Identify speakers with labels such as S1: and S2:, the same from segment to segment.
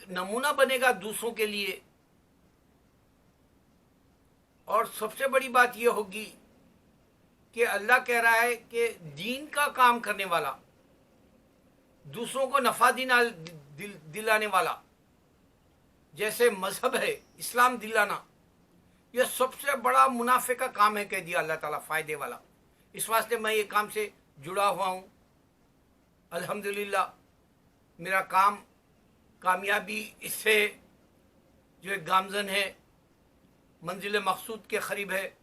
S1: नमूना बनेगा दूसरों के लिए। और सबसे बड़ी बात यह होगी कि अल्लाह कह रहा है कि दीन का काम करने वाला, दूसरों को नफा दिलाने वाला, जैसे मजहब है इस्लाम दिलाना, यह सबसे बड़ा मुनाफे का काम है, कह दिया अल्लाह ताला, फायदे वाला। इस वास्ते मैं ये काम से जुड़ा हुआ हूँ। अल्हम्दुलिल्लाह मेरा काम कामयाबी इससे जो है गामजन है, मंजिल मकसूद के करीब है,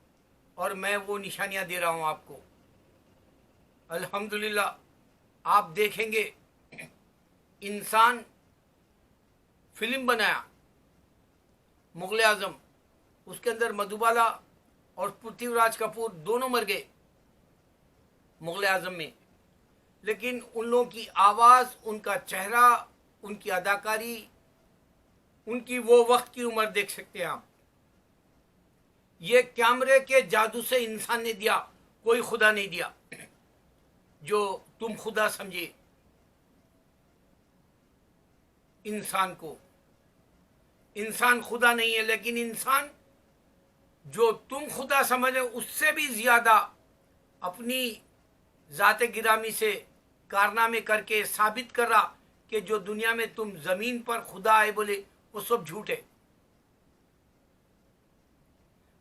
S1: और मैं वो निशानियाँ दे रहा हूँ आपको। अल्हम्दुलिल्लाह आप देखेंगे, इंसान फिल्म बनाया मुगल आजम, उसके अंदर मधुबाला और पृथ्वीराज कपूर दोनों मर गए मुगल आजम में, लेकिन उन लोगों की आवाज़, उनका चेहरा, उनकी अदाकारी, उनकी वो वक्त की उम्र देख सकते हैं आप। ये कैमरे के जादू से इंसान ने दिया, कोई खुदा नहीं दिया जो तुम खुदा समझे इंसान को। इंसान खुदा नहीं है, लेकिन इंसान जो तुम खुदा समझे उससे भी ज्यादा अपनी जाते गिरामी से कारनामे करके साबित कर रहा कि जो दुनिया में तुम जमीन पर खुदा आए बोले वो सब झूठ है।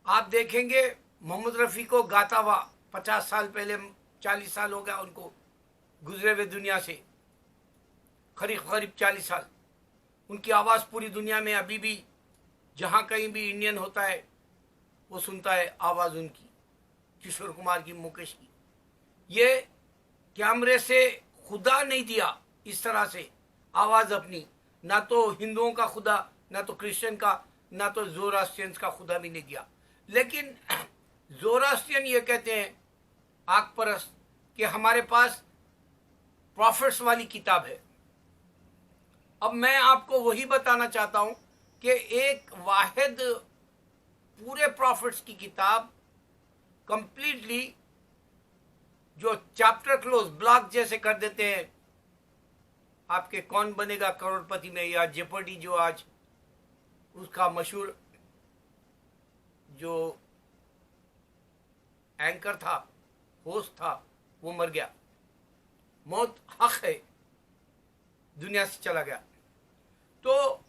S1: आप देखेंगे मोहम्मद रफ़ी को गाता हुआ 50 साल पहले, 40 साल हो गया उनको गुजरे हुए दुनिया से, करीब 40 साल। उनकी आवाज़ पूरी दुनिया में अभी भी जहाँ कहीं भी इंडियन होता है वो सुनता है आवाज़ उनकी, किशोर कुमार की, मुकेश की। ये कैमरे से खुदा नहीं दिया इस तरह से आवाज़ अपनी, ना तो हिंदुओं का खुदा, ना तो क्रिश्चियन का, ना तो ज़ोरास्ट्रियंस का खुदा भी नहीं दिया। लेकिन ज़ोरास्ट्रियन ये कहते हैं आग परस्त कि हमारे पास प्रॉफिट्स वाली किताब है। अब मैं आपको वही बताना चाहता हूं कि एक वाहिद पूरे प्रॉफिट्स की किताब कंप्लीटली जो चैप्टर क्लोज ब्लॉक जैसे कर देते हैं आपके कौन बनेगा करोड़पति में, या जेपर्डी जो आज उसका मशहूर जो एंकर था, होस्ट था, वो मर गया, मौत हक है, दुनिया से चला गया। तो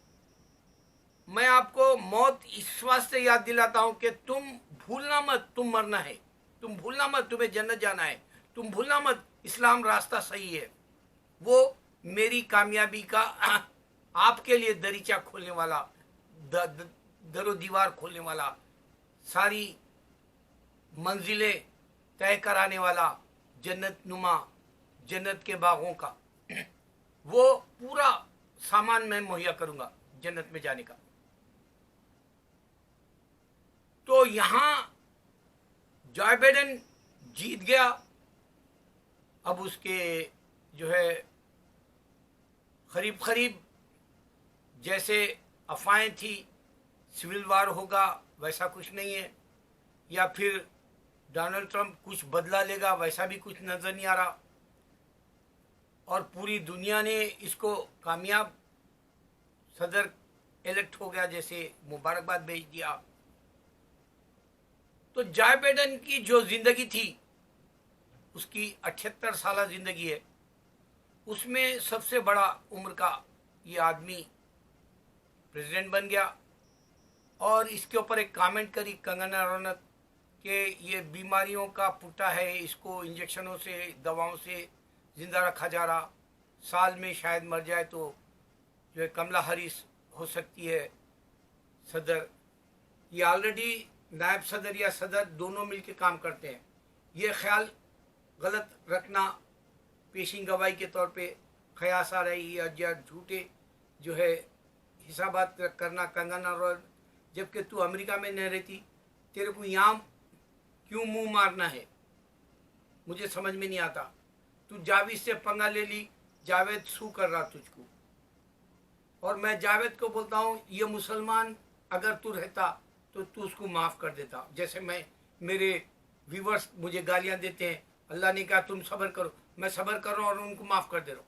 S1: मैं आपको मौत इस वास्ते याद दिलाता हूं कि तुम भूलना मत, तुम मरना है, तुम भूलना मत, तुम्हें जन्नत जाना है, तुम भूलना मत इस्लाम रास्ता सही है। वो मेरी कामयाबी का आपके लिए दरीचा खोलने वाला, दरो दीवार खोलने वाला, सारी मंजिलें तय कराने वाला, जन्नत नुमा, जन्नत के बागों का वो पूरा सामान मैं मुहैया करूंगा जन्नत में जाने का। तो यहां जॉय बाइडेन जीत गया। अब उसके जो है करीब जैसे अफवाहें थी सिविल वार होगा, वैसा कुछ नहीं है, या फिर डोनाल्ड ट्रंप कुछ बदला लेगा, वैसा भी कुछ नजर नहीं आ रहा। और पूरी दुनिया ने इसको कामयाब सदर इलेक्ट हो गया जैसे मुबारकबाद भेज दिया। तो जॉय बाइडेन की जो जिंदगी थी उसकी 78 साल जिंदगी है, उसमें सबसे बड़ा उम्र का ये आदमी प्रेसिडेंट बन गया। और इसके ऊपर एक कमेंट करी कंगना रनौत कि ये बीमारियों का पुट्टा है, इसको इंजेक्शनों से, दवाओं से जिंदा रखा जा रहा, साल में शायद मर जाए तो जो है कमला हैरिस हो सकती है सदर। ये ऑलरेडी नायब सदर या सदर दोनों मिलकर काम करते हैं। ये ख्याल गलत रखना पेशी गवाही के तौर पे ख्यास आ रही है, या झूठे जो है हिसाबात करना कंगना रनौत, जबकि तू अमेरिका में नहीं रहती, तेरे को यहाँ क्यों मुंह मारना है, मुझे समझ में नहीं आता। तू जावेद से पंगा ले ली, जावेद सू कर रहा तुझको, और मैं जावेद को बोलता हूँ ये मुसलमान अगर तू रहता तो तू उसको माफ़ कर देता। जैसे मैं, मेरे व्यूवर्स मुझे गालियाँ देते हैं, अल्लाह ने कहा तुम सब्र करो, मैं सब्र कर रहा हूँ और उनको माफ़ कर दे रहा हूँ।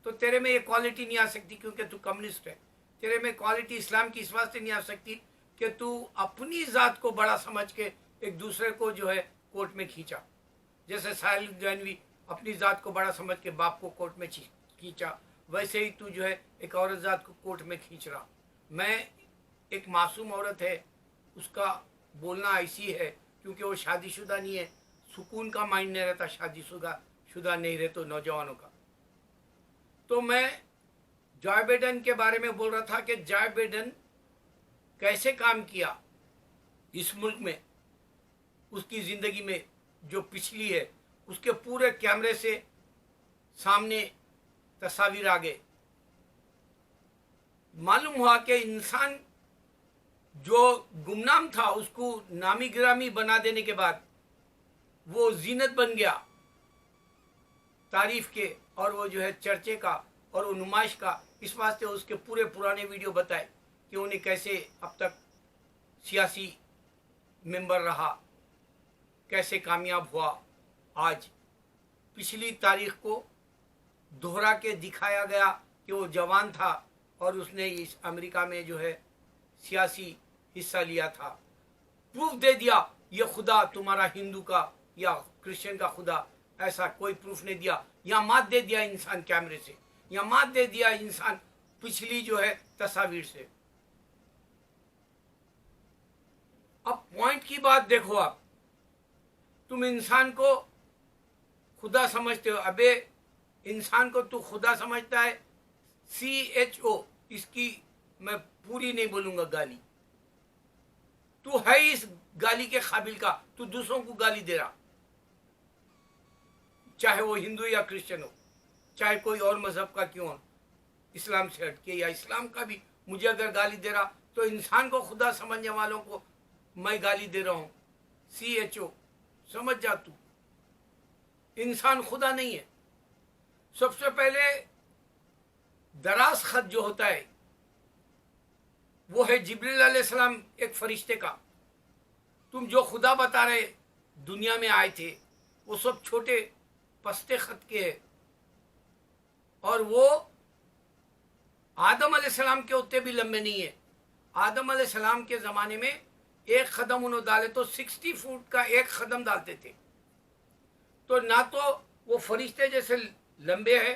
S1: तो तेरे में ये क्वालिटी नहीं आ सकती क्योंकि तू कम्युनिस्ट है। तेरे में क्वालिटी इस्लाम की इस वास्ते नहीं आ सकती कि तू अपनी ज़ात को बड़ा समझ के एक दूसरे को जो है कोर्ट में खींचा। जैसे साहिल लुधियानवी अपनी ज़ात को बड़ा समझ के बाप को कोर्ट में खींचा, वैसे ही तू जो है एक औरत ज़ात को कोर्ट में खींच रहा। मैं एक मासूम औरत है, उसका बोलना ऐसी है क्योंकि वो शादीशुदा नहीं है, सुकून का माइंड नहीं रहता शादीशुदा नहीं रहे तो नौजवानों का। तो मैं जॉय बाइडेन के बारे में बोल रहा था कि जॉय बाइडेन कैसे काम किया इस मुल्क में, उसकी ज़िंदगी में जो पिछली है उसके पूरे कैमरे से सामने तस्वीर आ गए। मालूम हुआ कि इंसान जो गुमनाम था उसको नामी गिरामी बना देने के बाद वो जीनत बन गया तारीफ के, और वो जो है चर्चे का और वो नुमाइश का। इस वास्ते उसके पूरे पुराने वीडियो बताए कि उन्हें कैसे अब तक सियासी मेंबर रहा, कैसे कामयाब हुआ। आज पिछली तारीख को दोहरा के दिखाया गया कि वो जवान था और उसने इस अमेरिका में जो है सियासी हिस्सा लिया था। प्रूफ दे दिया ये खुदा तुम्हारा हिंदू का या क्रिश्चियन का खुदा, ऐसा कोई प्रूफ नहीं दिया। यहाँ मात दे दिया इंसान कैमरे से, यहाँ मात दे दिया इंसान पिछली जो है तस्वीर से। अब पॉइंट की बात देखो, आप तुम इंसान को खुदा समझते हो। अबे इंसान को तू खुदा समझता है, CHO, इसकी मैं पूरी नहीं बोलूंगा गाली, तू है इस गाली के काबिल का, तू दूसरों को गाली दे रहा, चाहे वो हिंदू या क्रिश्चियन हो, चाहे कोई और मजहब का क्यों हो, इस्लाम से हटके या इस्लाम का भी। मुझे अगर गाली दे रहा तो इंसान को खुदा समझने वालों को मैं गाली दे रहा हूं। CHO समझ जा, तू इंसान खुदा नहीं है। सबसे पहले दराज खत जो होता है वो है जिब्रील अलैहिस्सलाम, एक फरिश्ते का। तुम जो खुदा बता रहे दुनिया में आए थे वो सब छोटे पस्ते खत के है, और वो आदम अलैहिस्सलाम के उतने भी लंबे नहीं है। आदम अलैहिस्सलाम के ज़माने में एक कदम उन्होंने डाले तो 60 फुट का एक कदम डालते थे। तो ना तो वो फरिश्ते जैसे लंबे है,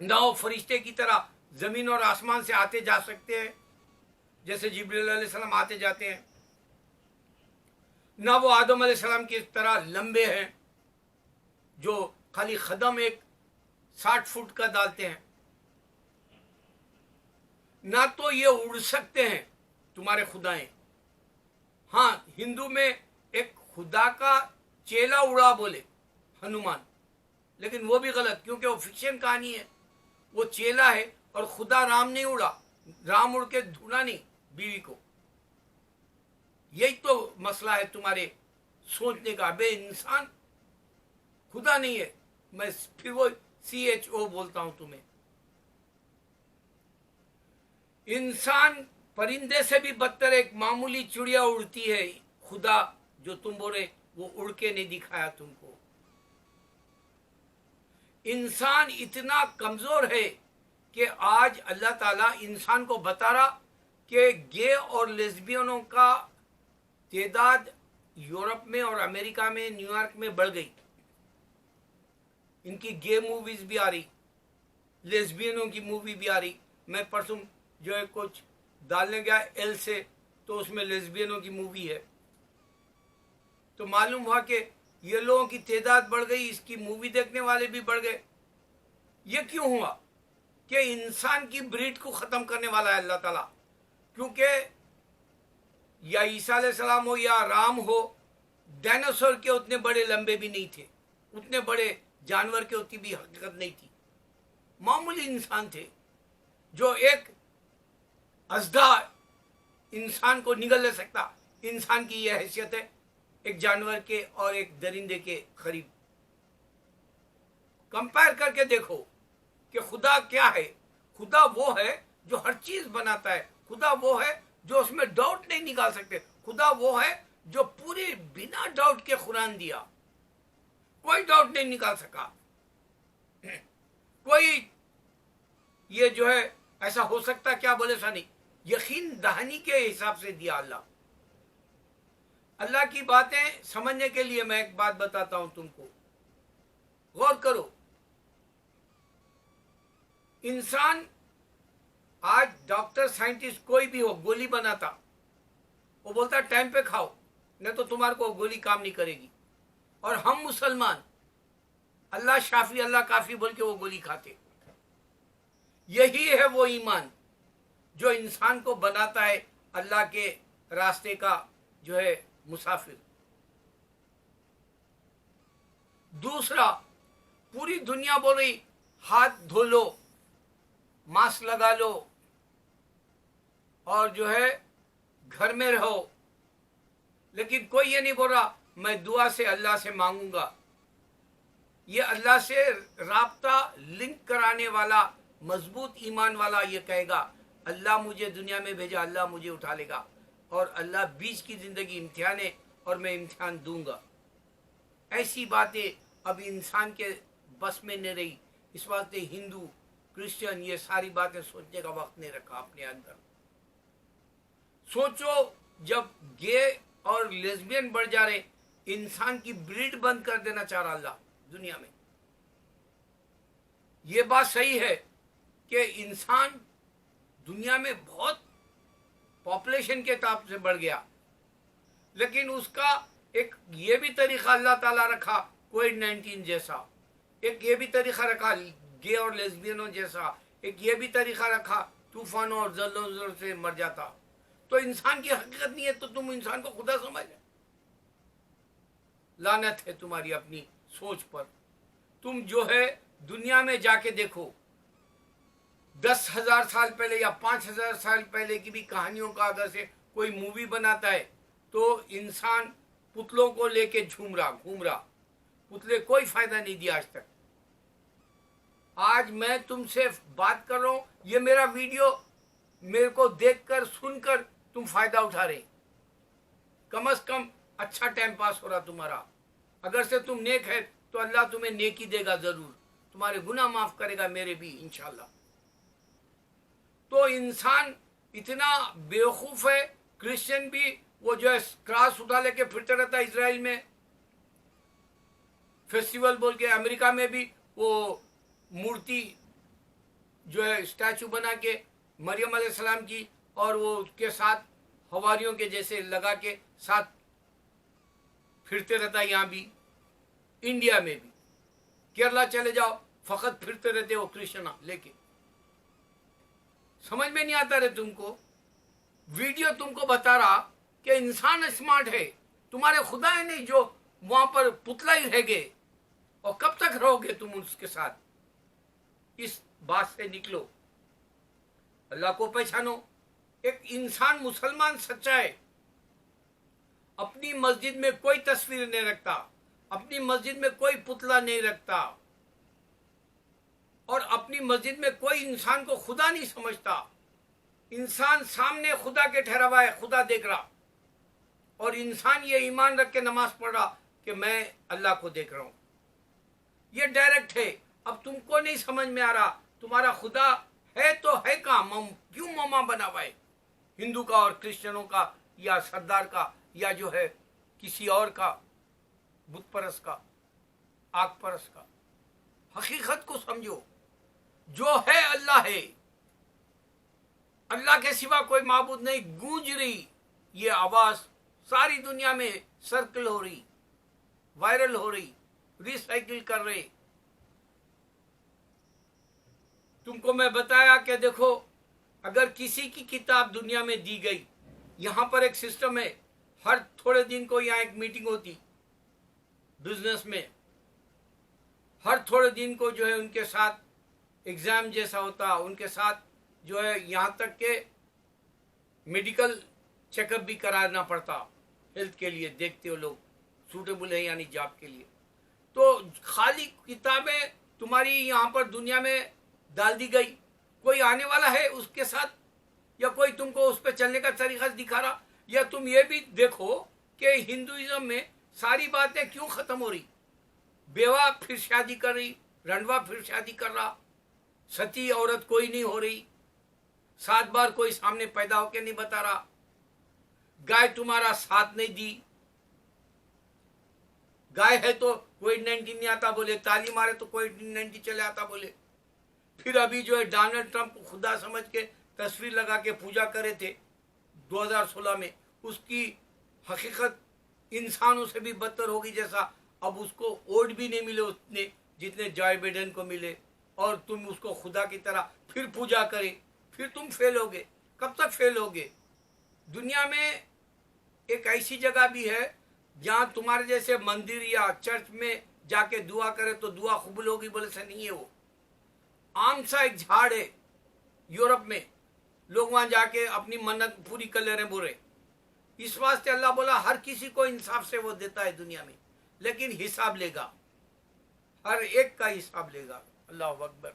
S1: ना वो फरिश्ते की तरह जमीन और आसमान से आते जा सकते हैं जैसे जिब्रील अलैहिस्सलाम आते जाते हैं, ना वो आदम अलैहिस्सलाम की तरह लंबे हैं जो खाली कदम एक 60 फुट का डालते हैं, ना तो ये उड़ सकते हैं तुम्हारे खुदाएं। हाँ, हिंदू में एक खुदा का चेला उड़ा बोले हनुमान, लेकिन वो भी गलत क्योंकि वो फिक्शन कहानी है। वो चेला है और खुदा राम नहीं उड़ा, राम उड़ के ढूंढा नहीं बीवी को। यही तो मसला है तुम्हारे सोचने का। बे इंसान खुदा नहीं है। मैं फिर वो CHO बोलता हूं तुम्हें। इंसान परिंदे से भी बदतर एक मामूली चिड़िया उड़ती है। खुदा जो तुम बोले वो उड़ के नहीं दिखाया तुमको। इंसान इतना कमजोर है कि आज अल्लाह ताला इंसान को बता रहा कि गे और लेस्बियनों का तादाद यूरोप में और अमेरिका में, न्यूयॉर्क में बढ़ गई। इनकी गे मूवीज भी आ रही, लेस्बियनों की मूवी भी आ रही। मैं परसों जो है कुछ डालने गया L से, तो उसमें लेस्बियनों की मूवी है। तो मालूम हुआ कि ये लोगों की तादाद बढ़ गई, इसकी मूवी देखने वाले भी बढ़ गए। ये क्यों हुआ? कि इंसान की ब्रीड को ख़त्म करने वाला है अल्लाह ताला। क्योंकि या ईसा अलैहिस्सलाम हो या राम हो, डायनासोर के उतने बड़े लंबे भी नहीं थे, उतने बड़े जानवर के उतनी भी हकीकत नहीं थी। मामूली इंसान थे जो एक अजदा इंसान को निगल ले सकता। इंसान की यह हैसियत है एक जानवर के और एक दरिंदे के करीब। कंपेयर करके देखो कि खुदा क्या है। खुदा वो है जो हर चीज बनाता है। खुदा वो है जो उसमें डाउट नहीं निकाल सकते। खुदा वो है जो पूरी बिना डाउट के कुरान दिया, कोई डाउट नहीं निकाल सका। कोई ये जो है ऐसा हो सकता क्या? बोले सा नहीं, यकीन दहानी के हिसाब से दिया अल्लाह। अल्लाह की बातें समझने के लिए मैं एक बात बताता हूं तुमको, गौर करो। इंसान आज डॉक्टर साइंटिस्ट कोई भी हो, गोली बनाता, वो बोलता टाइम पे खाओ, नहीं तो तुम्हारे को गोली काम नहीं करेगी। और हम मुसलमान अल्लाह शाफी अल्लाह काफी बोल के वो गोली खाते। यही है वो ईमान जो इंसान को बनाता है अल्लाह के रास्ते का जो है मुसाफिर। दूसरा, पूरी दुनिया बोल रही हाथ धो लो, मास्क लगा लो और जो है घर में रहो, लेकिन कोई ये नहीं बोल रहा मैं दुआ से अल्लाह से मांगूंगा। ये अल्लाह से राब्ता लिंक कराने वाला मजबूत ईमान वाला ये कहेगा अल्लाह मुझे दुनिया में भेजा, अल्लाह मुझे उठा लेगा, और अल्लाह बीच की जिंदगी इम्तिहान है और मैं इम्तिहान दूंगा। ऐसी बातें अब इंसान के बस में नहीं रही। इस वास्ते हिंदू क्रिश्चियन ये सारी बातें सोचने का वक्त नहीं रखा अपने अंदर। सोचो, जब गे और लेस्बियन बढ़ जा रहे, इंसान की ब्रीड बंद कर देना चाह रहा अल्लाह दुनिया में। ये बात सही है कि इंसान दुनिया में बहुत पॉपुलेशन के हिसाब से बढ़ गया, लेकिन उसका एक ये भी तरीका अल्लाह ताला रखा कोविड-19 जैसा, एक ये भी तरीका रखा गे और लेस्बियनों जैसा, एक ये भी तरीका रखा तूफानों और जल्दों से मर जाता। तो इंसान की हकीकत नहीं है तो तुम इंसान को खुदा समझ ले। लानत है तुम्हारी अपनी सोच पर। तुम जो है दुनिया में जाके देखो, 10,000 साल पहले या 5,000 साल पहले की भी कहानियों का अगर से कोई मूवी बनाता है तो इंसान पुतलों को लेके घूम रहा। पुतले कोई फायदा नहीं दिया आज तक। आज मैं तुमसे बात कर रहा हूं, ये मेरा वीडियो मेरे को देखकर सुनकर तुम फायदा उठा रहे, कम से कम अच्छा टाइम पास हो रहा तुम्हारा। अगर से तुम नेक है तो अल्लाह तुम्हें नेकी देगा जरूर, तुम्हारे गुनाह माफ करेगा, मेरे भी इंशाल्लाह। तो इंसान इतना बेवकूफ है, क्रिश्चियन भी वो जो है क्रॉस उठा लेके फिरते रहता है इजराइल में फेस्टिवल बोल के, अमेरिका में भी वो मूर्ति जो है स्टैचू बना के मरियम अलैहिस्सलाम की और वो उसके साथ हवारियों के जैसे लगा के साथ फिरते रहता है। यहाँ भी इंडिया में भी केरला चले जाओ फकत फिरते रहते हो कृष्णा लेके। समझ में नहीं आता रे तुमको। वीडियो तुमको बता रहा कि इंसान स्मार्ट है, तुम्हारे खुदा है नहीं जो वहां पर पुतला ही रह गए, और कब तक रहोगे तुम उसके साथ। इस बात से निकलो, अल्लाह को पहचानो। एक इंसान मुसलमान सच्चा है, अपनी मस्जिद में कोई तस्वीर नहीं रखता, अपनी मस्जिद में कोई पुतला नहीं रखता, और अपनी मस्जिद में कोई इंसान को खुदा नहीं समझता। इंसान सामने खुदा के ठहरा हुआ है, खुदा देख रहा, और इंसान ये ईमान रख के नमाज पढ़ रहा कि मैं अल्लाह को देख रहा हूं। ये डायरेक्ट है। अब तुमको नहीं समझ में आ रहा तुम्हारा खुदा है तो है कहां, क्यों ममा बना हुआ है हिंदू का और क्रिश्चियनों का या सरदार का या जो है किसी और का, बुत परस का, आग परस का। हकीकत को समझो, जो है अल्लाह है, अल्लाह के सिवा कोई माबूद नहीं। गूंज रही ये आवाज सारी दुनिया में सर्कल हो रही, वायरल हो रही, रिसाइकिल कर रहे। तुमको मैं बताया कि देखो, अगर किसी की किताब दुनिया में दी गई, यहां पर एक सिस्टम है, हर थोड़े दिन को यहां एक मीटिंग होती बिजनेस में, हर थोड़े दिन को जो है उनके साथ एग्जाम जैसा होता, उनके साथ जो है यहां तक के मेडिकल चेकअप भी कराना पड़ता हेल्थ के लिए, देखते हो लोग सूटेबल है यानी जॉब के लिए। तो खाली किताबें तुम्हारी यहां पर दुनिया में डाल दी गई, कोई आने वाला है उसके साथ, या कोई तुमको उस पर चलने का तरीका दिखा रहा। या तुम ये भी देखो कि हिंदुइज्म में सारी बातें क्यों खत्म हो रही, बेवा फिर शादी कर रही, रंडवा फिर शादी कर रहा, सती औरत कोई नहीं हो रही, 7 बार कोई सामने पैदा होके नहीं बता रहा। गाय तुम्हारा साथ नहीं दी। गाय है तो कोविड-19 नहीं आता बोले, ताली मारे तो कोविड-19 चले आता बोले। फिर अभी जो है डोनाल्ड ट्रंप को खुदा समझ के तस्वीर लगा के पूजा करे थे 2016 में, उसकी हकीकत इंसानों से भी बदतर होगी। जैसा अब उसको वोट भी नहीं मिले उतने जितने जॉय बाइडेन को मिले, और तुम उसको खुदा की तरह फिर पूजा करे, फिर तुम फेल होगे। कब तक फेल होगे? दुनिया में एक ऐसी जगह भी है जहाँ तुम्हारे जैसे मंदिर या चर्च में जाके दुआ करे तो दुआ कबूल होगी बोले से नहीं है। वो आम सा एक झाड़ है यूरोप में, लोग वहां जाके अपनी मन्नत पूरी कर ले रहे बोले। इस वास्ते अल्लाह बोला हर किसी को इंसाफ से वो देता है दुनिया में, लेकिन हिसाब लेगा, हर एक का हिसाब लेगा। अल्लाह अकबर।